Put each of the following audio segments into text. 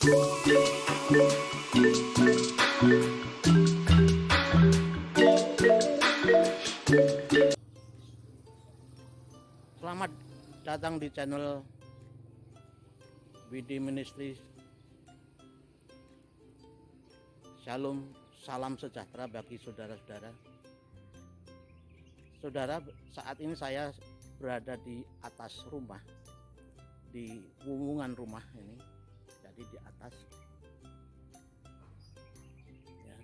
Selamat datang di channel WD Ministry. Shalom, salam sejahtera bagi saudara-saudara. Saudara, saat ini saya berada di atas rumah, di wungungan rumah ini, jadi di atas ya.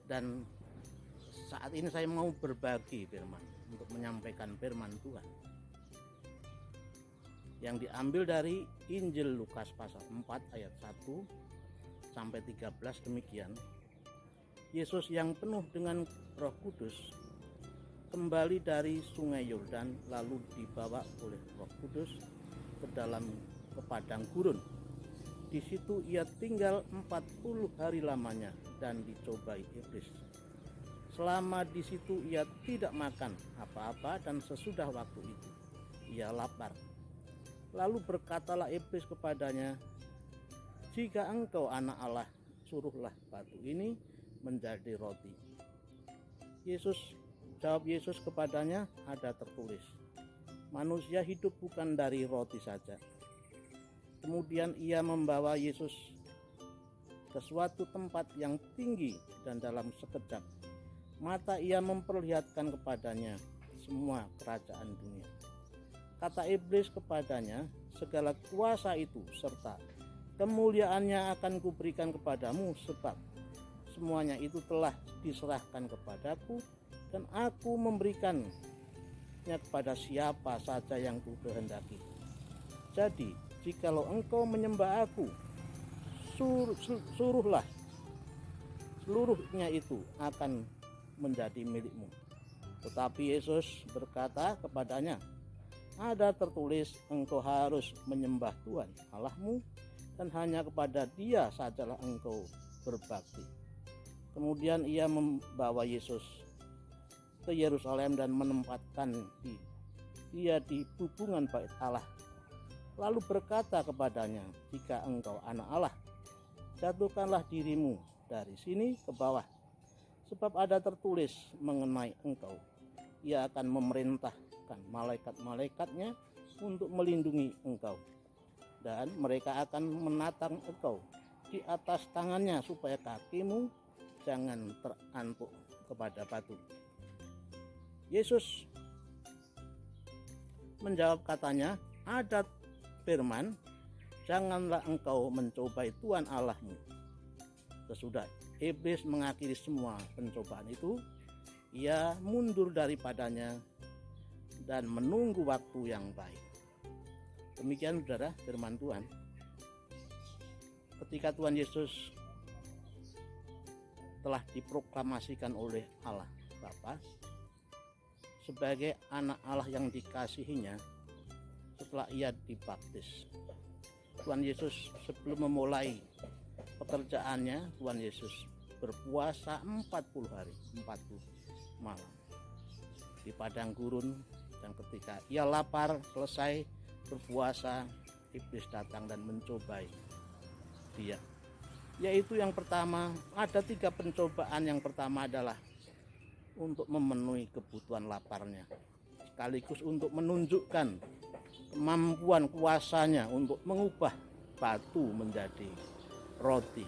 Dan saat ini saya mau berbagi firman, untuk menyampaikan firman Tuhan yang diambil dari Injil Lukas pasal 4 ayat 1 sampai 13. Demikian, Yesus yang penuh dengan Roh Kudus kembali dari sungai Yordan, lalu dibawa oleh Roh Kudus ke padang gurun. Di situ ia tinggal 40 hari lamanya dan dicobai iblis. Selama di situ ia tidak makan apa-apa, dan sesudah waktu itu ia lapar. Lalu berkatalah iblis kepadanya, "Jika engkau anak Allah, suruhlah batu ini menjadi roti." Jawab Yesus kepadanya, "Ada tertulis, manusia hidup bukan dari roti saja." Kemudian ia membawa Yesus ke suatu tempat yang tinggi, dan dalam sekejap mata ia memperlihatkan kepadanya semua kerajaan dunia. Kata iblis kepadanya, "Segala kuasa itu serta kemuliaannya akan kuberikan kepadamu, sebab semuanya itu telah diserahkan kepadaku, dan aku memberikannya kepada siapa saja yang kukehendaki. Jadi, jikalau engkau menyembah aku, suruhlah seluruhnya itu akan menjadi milikmu." Tetapi Yesus berkata kepadanya, "Ada tertulis, engkau harus menyembah Tuhan Allahmu, dan hanya kepada Dia sajalah engkau berbakti." Kemudian ia membawa Yesus ke Yerusalem dan menempatkan dia di hubungan bait Allah. Lalu berkata kepadanya, "Jika engkau anak Allah, jatuhkanlah dirimu dari sini ke bawah. Sebab ada tertulis mengenai engkau, Ia akan memerintahkan malaikat-malaikatnya untuk melindungi engkau, dan mereka akan menatang engkau di atas tangannya, supaya kakimu jangan terantuk kepada batu." Yesus menjawab katanya, "Ada firman, janganlah engkau mencobai Tuhan Allahmu." Sesudah iblis mengakhiri semua pencobaan itu, ia mundur daripadanya dan menunggu waktu yang baik. Demikian saudara firman Tuhan. Ketika Tuhan Yesus telah diproklamasikan oleh Allah Bapa sebagai anak Allah yang dikasihinya, setelah ia dibaptis, Tuhan Yesus sebelum memulai pekerjaannya, Tuhan Yesus berpuasa 40 hari 40 malam di padang gurun. Dan ketika ia lapar, selesai berpuasa, iblis datang dan mencobai dia. Yaitu yang pertama, ada 3 pencobaan. Yang pertama adalah untuk memenuhi kebutuhan laparnya, sekaligus untuk menunjukkan kemampuan kuasanya untuk mengubah batu menjadi roti.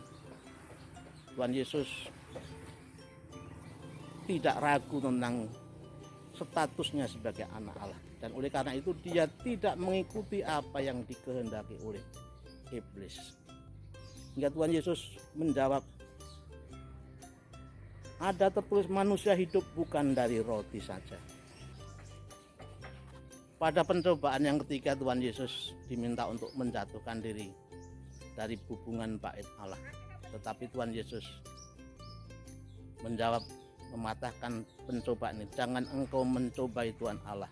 Tuhan Yesus tidak ragu tentang statusnya sebagai anak Allah, dan oleh karena itu dia tidak mengikuti apa yang dikehendaki oleh iblis. Hingga Tuhan Yesus menjawab, "Ada tertulis manusia hidup bukan dari roti saja." Pada pencobaan yang ketiga, Tuhan Yesus diminta untuk menjatuhkan diri dari hubungan bait Allah. Tetapi Tuhan Yesus menjawab, mematahkan pencobaan ini, "Jangan engkau mencobai Tuhan Allah."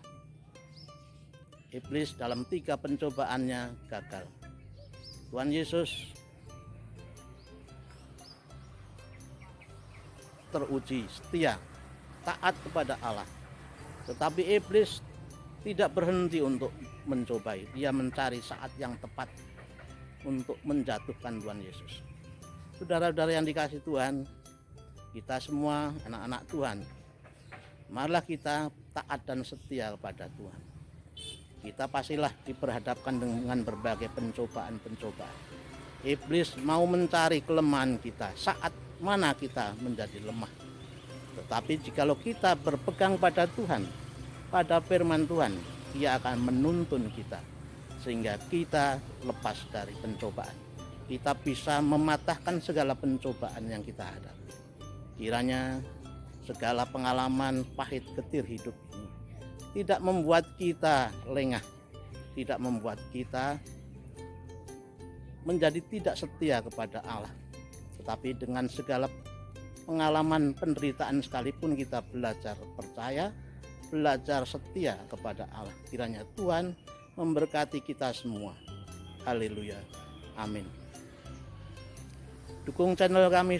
Iblis dalam 3 pencobaannya gagal. Tuhan Yesus teruji setia, taat kepada Allah. Tetapi iblis tidak berhenti untuk mencobai. Dia mencari saat yang tepat untuk menjatuhkan Tuhan Yesus. Saudara-saudara yang dikasihi Tuhan, kita semua anak-anak Tuhan, marilah kita taat dan setia kepada Tuhan. Kita pastilah diperhadapkan dengan berbagai pencobaan-pencobaan. Iblis mau mencari kelemahan kita saat mana kita menjadi lemah. Tetapi jikalau kita berpegang pada Tuhan, pada firman Tuhan, Dia akan menuntun kita sehingga kita lepas dari pencobaan. Kita bisa mematahkan segala pencobaan yang kita hadapi. Kiranya segala pengalaman pahit getir hidup ini tidak membuat kita lengah, tidak membuat kita menjadi tidak setia kepada Allah. Tetapi dengan segala pengalaman penderitaan sekalipun kita belajar percaya, belajar setia kepada Allah. Kiranya Tuhan memberkati kita semua. Haleluya. Amin. Dukung channel kami